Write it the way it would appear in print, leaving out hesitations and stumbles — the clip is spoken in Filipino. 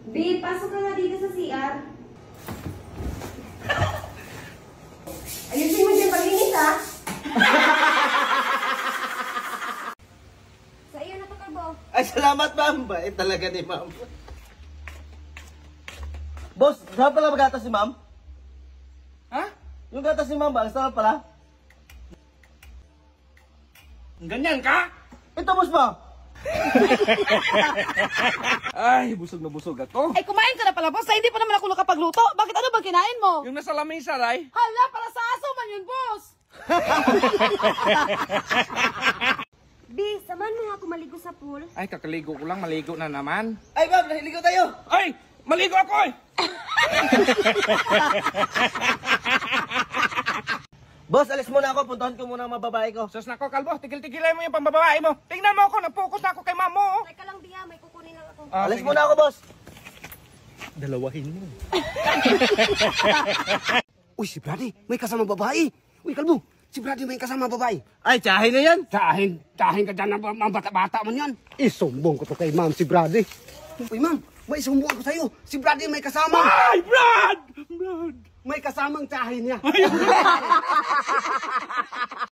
Babe, pasok ka nga dito sa CR. Ayusin mo dyan pag-inis, ha? Sa iyo na to, Kalbo. Ay, salamat, ma'am. Bait talaga ni ma'am. Boss, saan pala magatas si ma'am? Ha? Yung gatas ni ma'am ba? Saan pala? Ganyan ka? Ito, boss mo. Ay, busog na busog ako. Ay, kumain ka na pala, boss. Ay, hindi pa naman ako nakapagluto. Bakit ano bang kinain mo? Yung nasa lamesa, Ray. Hala, para sa aso man yun, boss. Bi, samahan mo nga ako maligo sa pool. Ay, kakaligo ko lang. Maligo na naman. Ay, ma'am, nahiligo tayo. Ay! Maligo ako eh! Boss, alis muna ako. Puntahan ko muna ang mga babae ko. Sus nako, Kalbo. Tigil-tigilan mo yung pambabae mo. Tingnan mo ako. Nag-focus na ako kay mamo. Oh. Teka lang, Bia, may kukunin lang ako. Alis muna ako, boss. Dalawahin mo. Uy, si Brady, may kasama babae. Uy, Kalbo, si Brady may kasama babae. Ay, tsahin na yan. Tsahin ka dyan ng bata-bata man yan. Isumbong ko to kay ma'am si Brady. Uy, ma'am, may isumbong ako sa'yo. Si Brady may kasama. Ay, Brad! Brad! May kasamang tsahin niya.